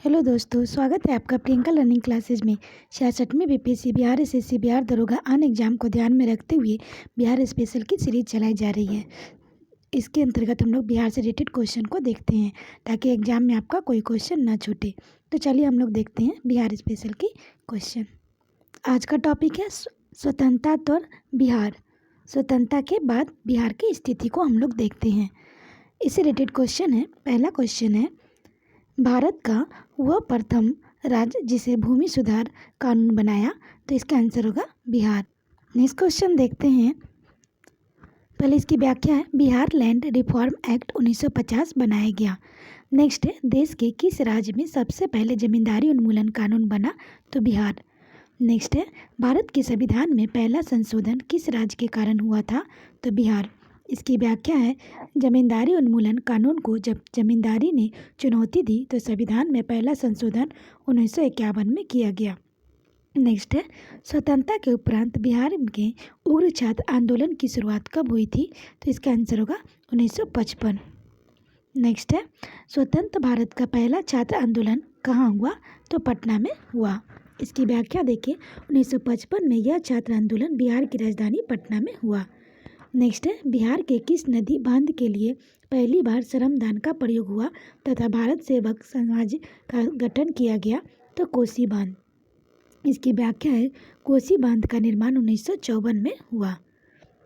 Hello दोस्तों, स्वागत है आपका प्रियंका लर्निंग क्लासेज में। 66वीं बीपीएससी बिहार एसएससी बिहार दरोगा आन एग्जाम को ध्यान में रखते हुए बिहार स्पेशल की सीरीज चलाई जा रही है। इसके अंतर्गत हम लोग बिहार से रिलेटेड क्वेश्चन को देखते हैं ताकि एग्जाम में आपका कोई क्वेश्चन ना छूटे। तो चलिए हम लोग देखते हैं बिहार स्पेशल की क्वेश्चन। आज का टॉपिक है स्वतंत्रता और बिहार। स्वतंत्रता के बाद बिहार की स्थिति को हम लोग देखते हैं। इससे रिलेटेड क्वेश्चन है। पहला क्वेश्चन है, भारत का वह प्रथम राज्य जिसे भूमि सुधार कानून बनाया। तो इसका आंसर होगा बिहार। नेक्स्ट क्वेश्चन देखते हैं। पहले इसकी व्याख्या है, बिहार लैंड रिफॉर्म एक्ट 1950 बनाया गया। नेक्स्ट है, देश के किस राज्य में सबसे पहले जमींदारी उन्मूलन कानून बना। तो बिहार। नेक्स्ट है, भारत के संविधान में पहला संशोधन किस राज्य के कारण हुआ था। तो बिहार। इसकी व्याख्या है, जमींदारी उन्मूलन कानून को जब जमींदारी ने चुनौती दी तो संविधान में पहला संशोधन 1951 में किया गया। नेक्स्ट है, स्वतंत्रता के उपरांत बिहार के उग्र छात्र आंदोलन की शुरुआत कब हुई थी। तो इसका आंसर होगा 1955। नेक्स्ट है, स्वतंत्र भारत का पहला छात्र आंदोलन कहाँ हुआ। तो पटना में हुआ। इसकी व्याख्या देखिए, 1955 में यह छात्र आंदोलन बिहार की राजधानी पटना में हुआ। नेक्स्ट है, बिहार के किस नदी बांध के लिए पहली बार श्रमदान का प्रयोग हुआ तथा भारत सेवक समाज का गठन किया गया। तो कोसी बांध। इसकी व्याख्या है, कोसी बांध का निर्माण 1954 में हुआ।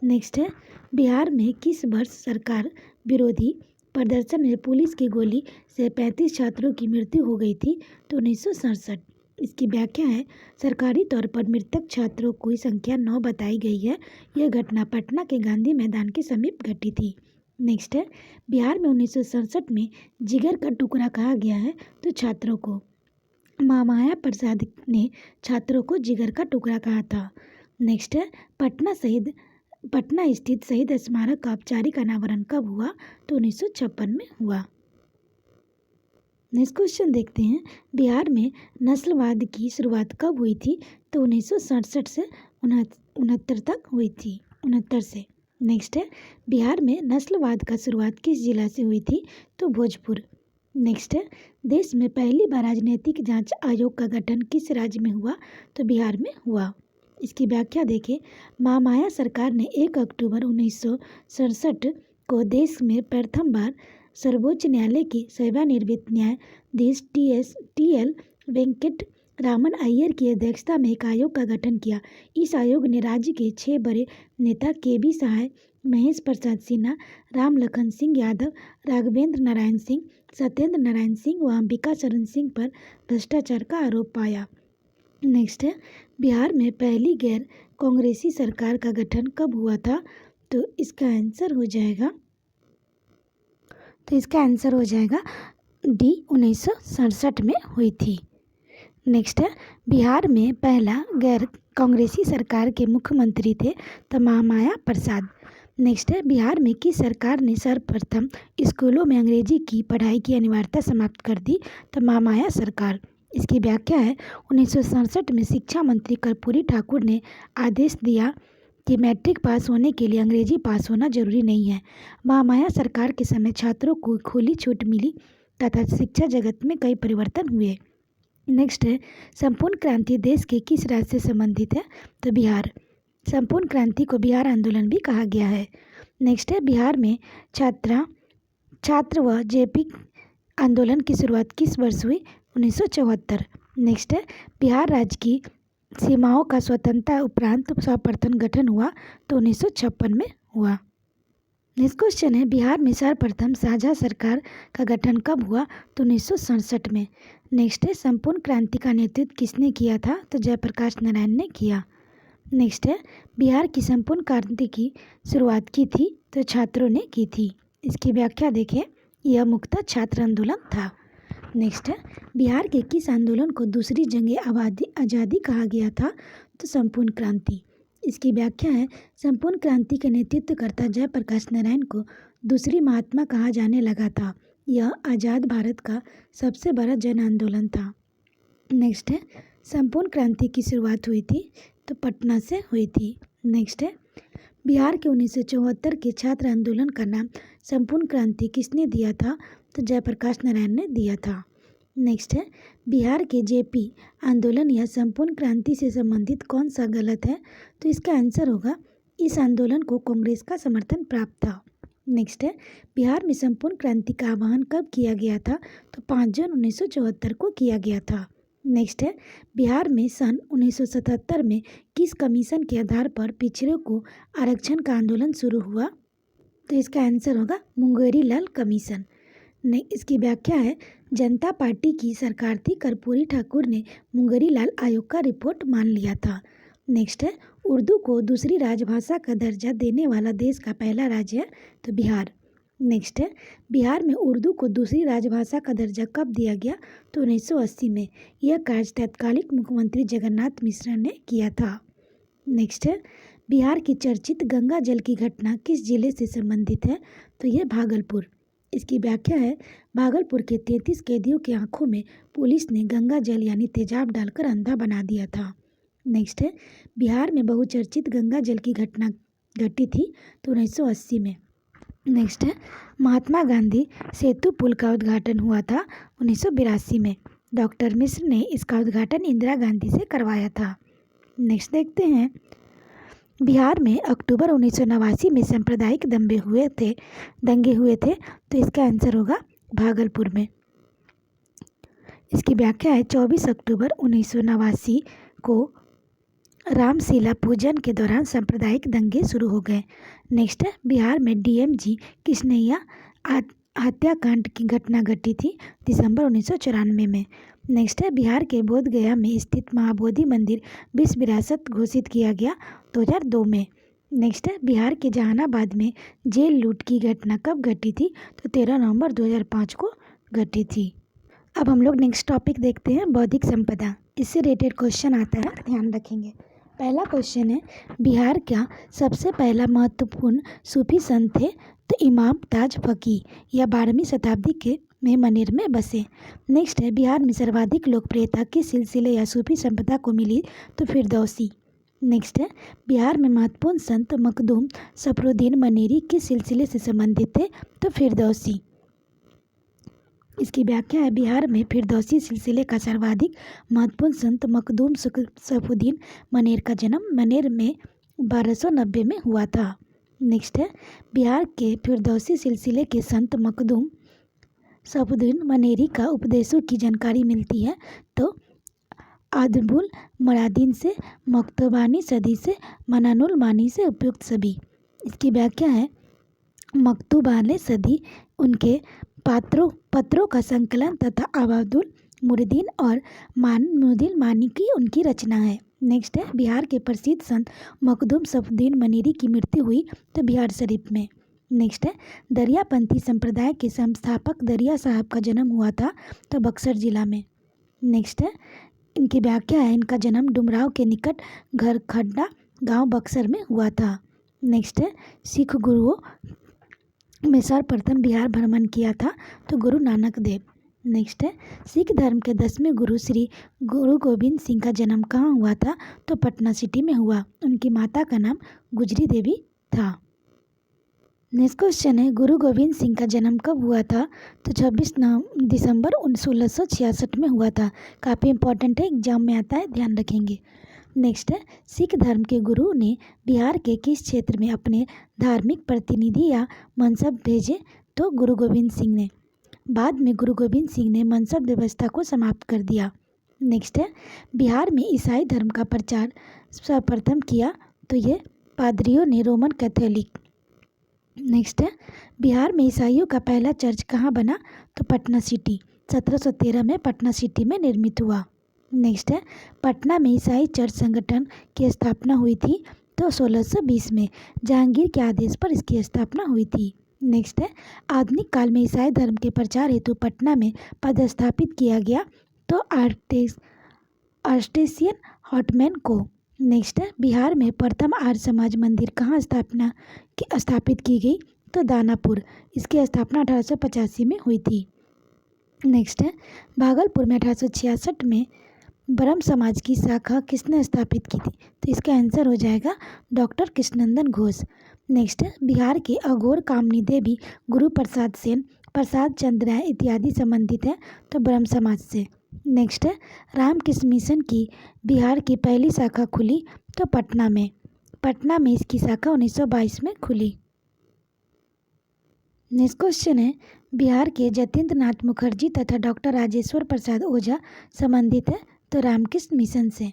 नेक्स्ट है, बिहार में किस वर्ष सरकार विरोधी प्रदर्शन में पुलिस की गोली से 35 छात्रों की मृत्यु हो गई थी। तो 1967। इसकी व्याख्या है, सरकारी तौर पर मृतक छात्रों की संख्या 9 बताई गई है। यह घटना पटना के गांधी मैदान के समीप घटी थी। नेक्स्ट है, बिहार में 1967 में जिगर का टुकड़ा कहा गया है। तो छात्रों को महामाया प्रसाद ने छात्रों को जिगर का टुकड़ा कहा था। नेक्स्ट है, पटना स्थित शहीद स्मारक का औपचारिक अनावरण कब हुआ। तो 1956 में हुआ। नेक्स्ट क्वेश्चन देखते हैं, बिहार में नस्लवाद की शुरुआत कब हुई थी। तो 1967 से 69 तक हुई थी। 69 से। नेक्स्ट है, बिहार में नस्लवाद का शुरुआत किस जिला से हुई थी। तो भोजपुर। नेक्स्ट है, देश में पहली बार राजनीतिक जांच आयोग का गठन किस राज्य में हुआ। तो बिहार में हुआ। इसकी व्याख्या देखें, महामाया सरकार ने 1 अक्टूबर 1967 को देश में प्रथम बार सर्वोच्च न्यायालय के सेवानिवृत्त न्यायाधीश टी.एल. वेंकट रामन अय्यर की अध्यक्षता में एक आयोग का गठन किया। इस आयोग ने राज्य के 6 बड़े नेता के.बी. सहाय, महेश प्रसाद सिन्हा, राम लखन सिंह यादव, राघवेंद्र नारायण सिंह, सत्येंद्र नारायण सिंह व अंबिका शरण सिंह पर भ्रष्टाचार का आरोप पाया। नेक्स्ट है, बिहार में पहली गैर कांग्रेसी सरकार का गठन कब हुआ था। तो इसका आंसर हो जाएगा डी, 1967 में हुई थी। नेक्स्ट है, बिहार में पहला गैर कांग्रेसी सरकार के मुख्यमंत्री थे तो महामाया प्रसाद। नेक्स्ट है, बिहार में किस सरकार ने सर्वप्रथम स्कूलों में अंग्रेजी की पढ़ाई की अनिवार्यता समाप्त कर दी। तो महामाया सरकार। इसकी व्याख्या है, 1967 में शिक्षा मंत्री कर्पूरी ठाकुर ने आदेश दिया कि मैट्रिक पास होने के लिए अंग्रेजी पास होना जरूरी नहीं है। महामाया सरकार के समय छात्रों को खुली छूट मिली तथा शिक्षा जगत में कई परिवर्तन हुए। नेक्स्ट है, संपूर्ण क्रांति देश के किस राज्य से संबंधित है। तो बिहार। संपूर्ण क्रांति को बिहार आंदोलन भी कहा गया है। नेक्स्ट है, बिहार में छात्र व जेपी आंदोलन की शुरुआत किस वर्ष हुई। 1974। नेक्स्ट है, बिहार राज्य की सीमाओं का स्वतंत्रता उपरांत सर्वप्रथम गठन हुआ। तो 1956 में हुआ। नेक्स्ट क्वेश्चन है, बिहार में सर्वप्रथम साझा सरकार का गठन कब हुआ। तो 1967 में। नेक्स्ट है, संपूर्ण क्रांति का नेतृत्व किसने किया था। तो जयप्रकाश नारायण ने किया। नेक्स्ट है, बिहार की संपूर्ण क्रांति की शुरुआत की थी तो छात्रों ने की थी। इसकी व्याख्या देखें, यह मुख्यतः छात्र आंदोलन था। नेक्स्ट है, बिहार के किस आंदोलन को दूसरी जंग आज़ादी कहा गया था। तो संपूर्ण क्रांति। इसकी व्याख्या है, संपूर्ण क्रांति के नेतृत्वकर्ता जयप्रकाश नारायण को दूसरी महात्मा कहा जाने लगा था। यह आज़ाद भारत का सबसे बड़ा जन आंदोलन था। नेक्स्ट है, संपूर्ण क्रांति की शुरुआत हुई थी तो पटना से हुई थी। नेक्स्ट है, बिहार के 1974 के छात्र आंदोलन का नाम संपूर्ण क्रांति किसने दिया था। तो जयप्रकाश नारायण ने दिया था। नेक्स्ट है बिहार के जेपी आंदोलन या संपूर्ण क्रांति से संबंधित कौन सा गलत है? तो इसका आंसर होगा इस आंदोलन को कांग्रेस का समर्थन प्राप्त था। नेक्स्ट है बिहार में संपूर्ण क्रांति का आह्वान कब किया गया था? तो 5 जून 1974 को किया गया था। नेक्स्ट है बिहार में सन 1977 में किस कमीशन के आधार पर पिछड़ों को आरक्षण का आंदोलन शुरू हुआ? तो इसका आंसर होगा मुंगेरी लाल कमीशन। इसकी व्याख्या है जनता पार्टी की सरकार थी, कर्पूरी ठाकुर ने मुंगेरी लाल आयोग का रिपोर्ट मान लिया था। नेक्स्ट है उर्दू को दूसरी राजभाषा का दर्जा देने वाला देश का पहला राज्य है तो बिहार। नेक्स्ट है बिहार में उर्दू को दूसरी राजभाषा का दर्जा कब दिया गया? तो 1980 में। यह कार्य तत्कालीन मुख्यमंत्री जगन्नाथ मिश्र ने किया था। नेक्स्ट है बिहार की चर्चित गंगा जल की घटना किस जिले से संबंधित है? तो यह भागलपुर। इसकी व्याख्या है भागलपुर के 33 कैदियों की आंखों में पुलिस ने गंगा जल यानी तेजाब डालकर अंधा बना दिया था। नेक्स्ट है बिहार में बहुचर्चित गंगा जल की घटना घटी थी तो 1980 में। नेक्स्ट है महात्मा गांधी सेतु पुल का उद्घाटन हुआ था 1982 में। डॉक्टर मिश्र ने इसका उद्घाटन इंदिरा गांधी से करवाया था। नेक्स्ट देखते हैं बिहार में अक्टूबर 1989 में सांप्रदायिक दंगे हुए थे तो इसका आंसर होगा भागलपुर में। इसकी व्याख्या है 24 अक्टूबर 1989 को रामशीला पूजन के दौरान सांप्रदायिक दंगे शुरू हो गए। नेक्स्ट है बिहार में डीएमजी किशनैया हत्याकांड की घटना घटी थी दिसंबर 1994 में। नेक्स्ट है बिहार के बोधगया में स्थित महाबोधि मंदिर विश्व विरासत घोषित किया गया 2002 में। नेक्स्ट है बिहार के जहानाबाद में जेल लूट की घटना कब घटी थी? तो 13 नवंबर 2005 को घटी थी। अब हम लोग नेक्स्ट टॉपिक देखते हैं बौद्धिक संपदा। इससे रिलेटेड क्वेश्चन आता है, ध्यान रखेंगे। पहला क्वेश्चन है बिहार का सबसे पहला महत्वपूर्ण सूफी संत थे? तो इमाम ताज फकीर, या 12वीं शताब्दी के में मनेर में बसे। नेक्स्ट है बिहार में सर्वाधिक लोकप्रियता किस सिलसिले या सूफी संपदा को मिली? तो फिरदौसी। नेक्स्ट है बिहार में महत्वपूर्ण संत मखदूम सफरुद्दीन मनेरी किस सिलसिले से संबंधित थे? तो फिरदौसी। इसकी व्याख्या है बिहार में फिरदौसी सिलसिले का सर्वाधिक महत्वपूर्ण संत मखदूम सफरुद्दीन मनेर का जन्म मनेर में 1290 में हुआ था। नेक्स्ट है बिहार के फिरदौसी सिलसिले के संत मखदूम सफरुद्दीन मनेरी का उपदेशों की जानकारी मिलती है तो आदबुल मरादीन से, मकतबानी सदी से, मनानुल मानी से उपयुक्त सभी। इसकी व्याख्या है मकतूबाने सदी उनके पत्रों का संकलन तथा अबादुल मुरीदीन और मानुद्दीन मानी की उनकी रचना है। नेक्स्ट है बिहार के प्रसिद्ध संत मखदूम सफरुद्दीन मनेरी की मृत्यु हुई तो बिहार शरीफ में। नेक्स्ट है दरियापंथी संप्रदाय के संस्थापक दरिया साहब का जन्म हुआ था तो बक्सर जिला में। नेक्स्ट है इनकी व्याख्या है इनका जन्म डुमराव के निकट घरखड्डा गांव बक्सर में हुआ था। नेक्स्ट है सिख गुरुओं में सर्वप्रथम बिहार भ्रमण किया था तो गुरु नानक देव। नेक्स्ट है सिख धर्म के 10वें गुरु श्री गुरु गोविंद सिंह का जन्म कहाँ हुआ था? तो पटना सिटी में हुआ। उनकी माता का नाम गुजरी देवी था। नेक्स्ट क्वेश्चन है गुरु गोविंद सिंह का जन्म कब हुआ था? तो 26 दिसंबर 1666 में हुआ था। काफ़ी इंपॉर्टेंट है, एग्जाम में आता है, ध्यान रखेंगे। नेक्स्ट है सिख धर्म के गुरु ने बिहार के किस क्षेत्र में अपने धार्मिक प्रतिनिधि या मनसब भेजे? तो गुरु गोविंद सिंह ने। बाद में गुरु गोविंद सिंह ने मनसब व्यवस्था को समाप्त कर दिया। नेक्स्ट है बिहार में ईसाई धर्म का प्रचार सर्वप्रथम किया तो ये पादरियों ने, रोमन कैथोलिक। नेक्स्ट है बिहार में ईसाइयों का पहला चर्च कहाँ बना? तो पटना सिटी। 1713 में पटना सिटी में निर्मित हुआ। नेक्स्ट है पटना में ईसाई चर्च संगठन की स्थापना हुई थी तो 1620 में जहांगीर के आदेश पर इसकी स्थापना हुई थी। नेक्स्ट है आधुनिक काल में ईसाई धर्म के प्रचार हेतु पटना में पदस्थापित किया गया तो आर्टेसियन हॉटमैन को। नेक्स्ट है बिहार में प्रथम आर्य समाज मंदिर कहाँ स्थापित की गई? तो दानापुर। इसकी स्थापना 1885 में हुई थी। नेक्स्ट है भागलपुर में 1866 में ब्रह्म समाज की शाखा किसने स्थापित की थी? तो इसका आंसर हो जाएगा डॉक्टर कृष्णनंदन घोष। नेक्स्ट है बिहार के अघोर कामनी देवी गुरु प्रसाद सेन प्रसाद चंद्र राय इत्यादि संबंधित है तो ब्रह्म समाज से। नेक्स्ट है रामकृष्ण मिशन की बिहार की पहली शाखा खुली तो पटना में। पटना में इसकी शाखा 1922 में खुली। नेक्स्ट क्वेश्चन है बिहार के जतीन्द्र नाथ मुखर्जी तथा डॉक्टर राजेश्वर प्रसाद ओझा संबंधित है तो रामकृष्ण मिशन से।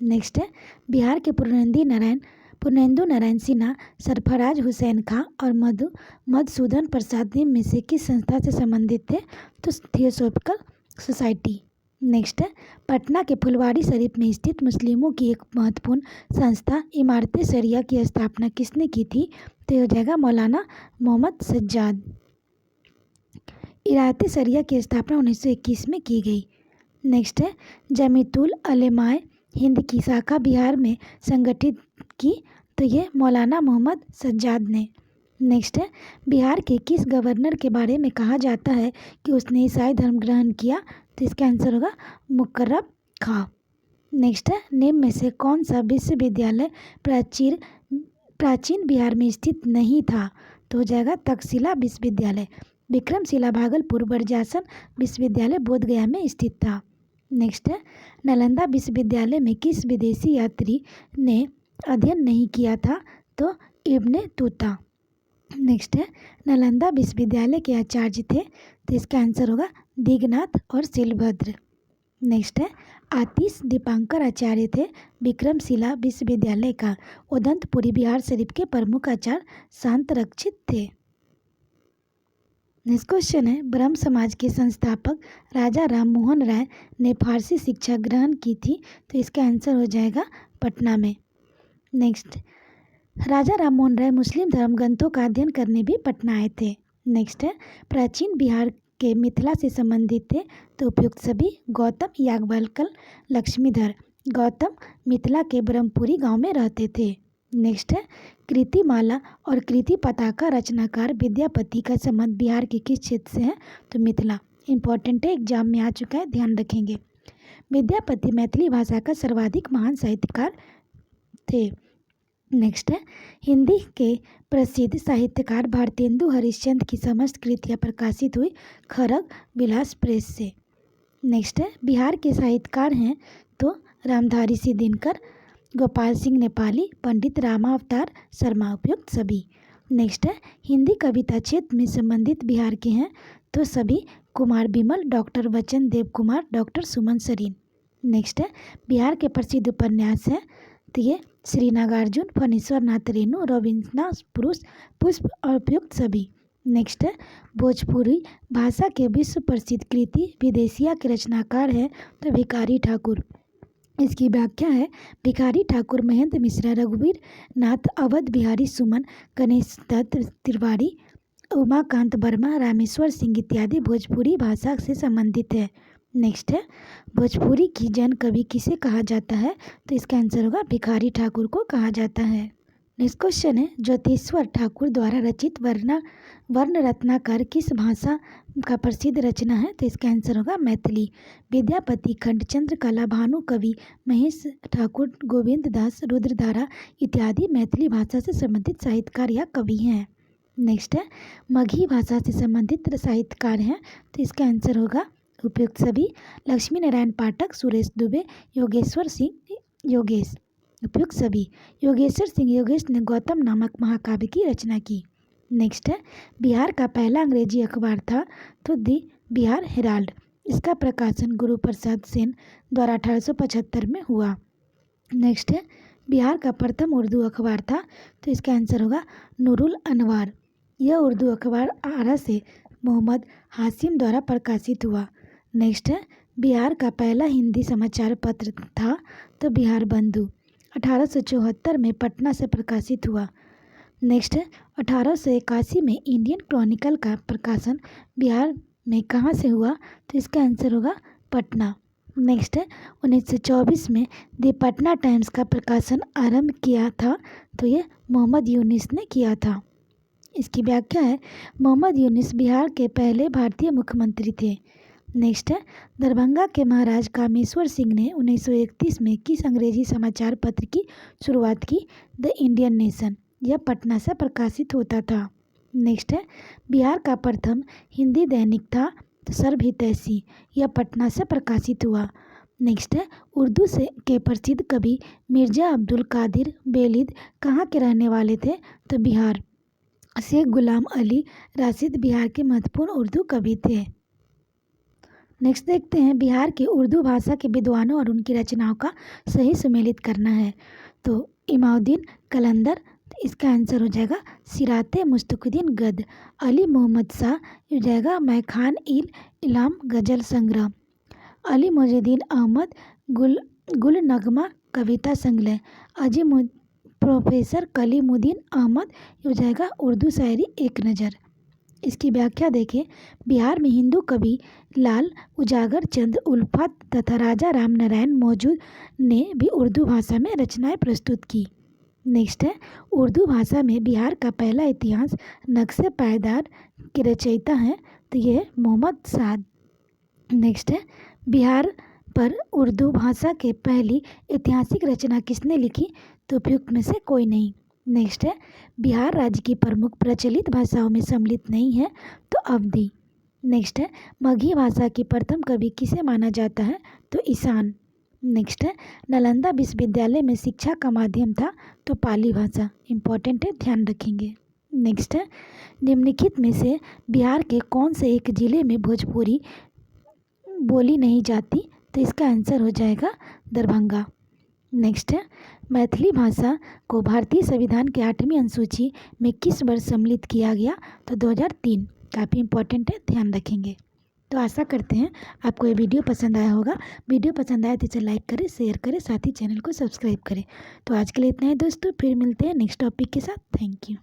नेक्स्ट है बिहार के पूर्णेंदु नारायण सिन्हा, सरफराज हुसैन खां और मधुसूदन प्रसाद निम्न में से किस संस्था से संबंधित थे तो थियोसॉफिकल सोसाइटी। नेक्स्ट है पटना के फुलवारी शरीफ में स्थित मुस्लिमों की एक महत्वपूर्ण संस्था इमारत शरिया की स्थापना किसने की थी तो यह हो जाएगा मौलाना मोहम्मद सज्जाद। इमारत शरिया की स्थापना 1921 में की गई। नेक्स्ट है जमीयतुल उलमाए हिंद की शाखा बिहार में संगठित की तो ये मौलाना मोहम्मद सज्जाद ने। नेक्स्ट है बिहार के किस गवर्नर के बारे में कहा जाता है कि उसने ईसाई धर्म ग्रहण किया तो इसका आंसर होगा मुकर्रम खां। नेक्स्ट है निम्न में से कौन सा विश्वविद्यालय प्राचीन बिहार में स्थित नहीं था तो हो जाएगा तक्षशिला विश्वविद्यालय। विक्रमशिला भागलपुर, बर्जासन विश्वविद्यालय बोधगया में स्थित था। नेक्स्ट है नालंदा विश्वविद्यालय में किस विदेशी यात्री ने अध्ययन नहीं किया था तो इब्ने तूता। नेक्स्ट है नालंदा विश्वविद्यालय के आचार्य थे तो इसका आंसर होगा दिगनाथ और शिलभद्र। नेक्स्ट है आतिश दीपांकर आचार्य थे विक्रमशिला विश्वविद्यालय का। उदंतपुरी बिहार शरीफ के प्रमुख आचार्य शांतरक्षित थे। नेक्स्ट क्वेश्चन है ब्रह्म समाज के संस्थापक राजा राम मोहन राय ने फारसी शिक्षा ग्रहण की थी तो इसका आंसर हो जाएगा पटना में। नेक्स्ट राजा राम मोहन राय मुस्लिम धर्म ग्रंथों का अध्ययन करने भी पटना आए थे। नेक्स्ट है प्राचीन बिहार के मिथिला से संबंधित थे तो उपयुक्त सभी गौतम याज्ञवल्क्य लक्ष्मीधर। गौतम मिथिला के ब्रह्मपुरी गांव में रहते थे। नेक्स्ट है कृतिमाला और कृति पताका रचनाकार विद्यापति का संबंध बिहार के किस क्षेत्र से है तो मिथिला। इंपॉर्टेंट है, एग्जाम में आ चुका है, ध्यान रखेंगे। विद्यापति मैथिली भाषा का सर्वाधिक महान साहित्यकार थे। नेक्स्ट है हिंदी के प्रसिद्ध साहित्यकार भारतेंदु हरिश्चंद्र की समस्त कृतियाँ प्रकाशित हुई खरग विलास प्रेस से। नेक्स्ट है बिहार के साहित्यकार हैं तो रामधारी सिंह दिनकर, गोपाल सिंह नेपाली, पंडित रामावतार शर्मा, उपयुक्त सभी। नेक्स्ट है हिंदी कविता क्षेत्र में संबंधित बिहार के हैं तो सभी कुमार बिमल, डॉक्टर वचन देव कुमार, डॉक्टर सुमन सरीन। नेक्स्ट है बिहार के प्रसिद्ध उपन्यास हैं तो ये श्री नागार्जुन, फणीश्वर नाथ रेणु, रविन्द्रनाथ पुरुष, पुष्प और उपयुक्त सभी। नेक्स्ट है भोजपुरी भाषा के विश्व प्रसिद्ध कृति विदेशिया के रचनाकार हैं तो भिखारी ठाकुर। इसकी व्याख्या है भिखारी ठाकुर, महेंद्र मिश्रा, रघुवीर नाथ, अवध बिहारी सुमन, गणेश दत्त तिवारी, उमाकांत वर्मा, रामेश्वर सिंह इत्यादि भोजपुरी भाषा से संबंधित है। नेक्स्ट है भोजपुरी की जन कवि किसे कहा जाता है तो इसका आंसर होगा भिखारी ठाकुर को कहा जाता है। नेक्स्ट क्वेश्चन है ज्योतिश्वर ठाकुर द्वारा रचित वर्ण रत्नाकर किस भाषा का प्रसिद्ध रचना है तो इसका आंसर होगा मैथिली। विद्यापति, खंडचंद्र, कला, भानु कवि, महेश ठाकुर, गोविंद दास, रुद्रधारा इत्यादि मैथिली भाषा से संबंधित साहित्यकार या कवि हैं। नेक्स्ट है मगही भाषा से संबंधित साहित्यकार हैं तो इसका आंसर होगा उपयुक्त सभी लक्ष्मी नारायण पाठक, सुरेश दुबे, योगेश्वर सिंह योगेश, उपयुक्त सभी। योगेश्वर सिंह योगेश ने गौतम नामक महाकाव्य की रचना की। नेक्स्ट है बिहार का पहला अंग्रेजी अखबार था तो दी बिहार हेराल्ड। इसका प्रकाशन गुरु प्रसाद सेन द्वारा 1875 में हुआ। नेक्स्ट है बिहार का प्रथम उर्दू अखबार था तो इसका आंसर होगा नूरुल अनवार। यह उर्दू अखबार आरा से मोहम्मद हाशिम द्वारा प्रकाशित हुआ। नेक्स्ट है बिहार का पहला हिंदी समाचार पत्र था तो बिहार बंधु 1874 में पटना से प्रकाशित हुआ। नेक्स्ट है 1881 में इंडियन क्रॉनिकल का प्रकाशन बिहार में कहाँ से हुआ तो इसका आंसर होगा पटना। नेक्स्ट है 1924 में द पटना टाइम्स का प्रकाशन आरंभ किया था तो ये मोहम्मद यूनिस ने किया था। इसकी व्याख्या है मोहम्मद यूनिस बिहार के पहले भारतीय मुख्यमंत्री थे। नेक्स्ट है दरभंगा के महाराज कामेश्वर सिंह ने 1931 में किस अंग्रेजी समाचार पत्र की शुरुआत की द इंडियन नेशन। यह पटना से प्रकाशित होता था। नेक्स्ट है बिहार का प्रथम हिंदी दैनिक था सर्वहितैषी, यह पटना से प्रकाशित हुआ। नेक्स्ट है उर्दू से के प्रसिद्ध कवि मिर्ज़ा अब्दुल कादिर बेलिद कहाँ के रहने वाले थे? तो बिहार। शेख गुलाम अली राशिद बिहार के महत्वपूर्ण उर्दू कवि थे। नेक्स्ट देखते हैं बिहार की उर्दू भाषा के विद्वानों और उनकी रचनाओं का सही सुमेलित करना है। तो इमाउद्दीन कलंदर, तो इसका आंसर हो जाएगा सिराते मुस्तकुद्दीन गद्य। अली मोहम्मद शाह हो जाएगा मैं खान इल इलाम गज़ल संग्रह। अली मोजुद्दीन अहमद गुल नगमा कविता संग्रह। प्रोफेसर कलीमुद्दीन अहमद हो जाएगा उर्दू शायरी एक नज़र। इसकी व्याख्या देखें, बिहार में हिंदू कवि लाल उजागर चंद्र उल्फत तथा राजा राम नारायण मौजूद ने भी उर्दू भाषा में रचनाएं प्रस्तुत की। नेक्स्ट है उर्दू भाषा में बिहार का पहला इतिहास नक्शे पायदार के रचयिता हैं, तो ये मोहम्मद साद। नेक्स्ट है बिहार पर उर्दू भाषा के पहली ऐतिहासिक रचना किसने लिखी? तो उपयुक्त में से कोई नहीं। नेक्स्ट है बिहार राज्य की प्रमुख प्रचलित भाषाओं में सम्मिलित नहीं है, तो अवधी। नेक्स्ट है मगही भाषा की प्रथम कवि किसे माना जाता है? तो ईशान। नेक्स्ट है नालंदा विश्वविद्यालय में शिक्षा का माध्यम था, तो पाली भाषा। इम्पॉर्टेंट है, ध्यान रखेंगे। नेक्स्ट है निम्नलिखित में से बिहार के कौन से एक जिले में भोजपुरी बोली नहीं जाती? तो इसका आंसर हो जाएगा दरभंगा। नेक्स्ट है मैथिली भाषा को भारतीय संविधान के 8वीं अनुसूची में किस वर्ष सम्मिलित किया गया? तो 2003। काफ़ी इंपॉर्टेंट है, ध्यान रखेंगे। तो आशा करते हैं आपको ये वीडियो पसंद आया होगा। वीडियो पसंद आया तो इसे लाइक करें, शेयर करें, साथ ही चैनल को सब्सक्राइब करें। तो आज के लिए इतना ही दोस्तों, फिर मिलते हैं नेक्स्ट टॉपिक के साथ। Thank you.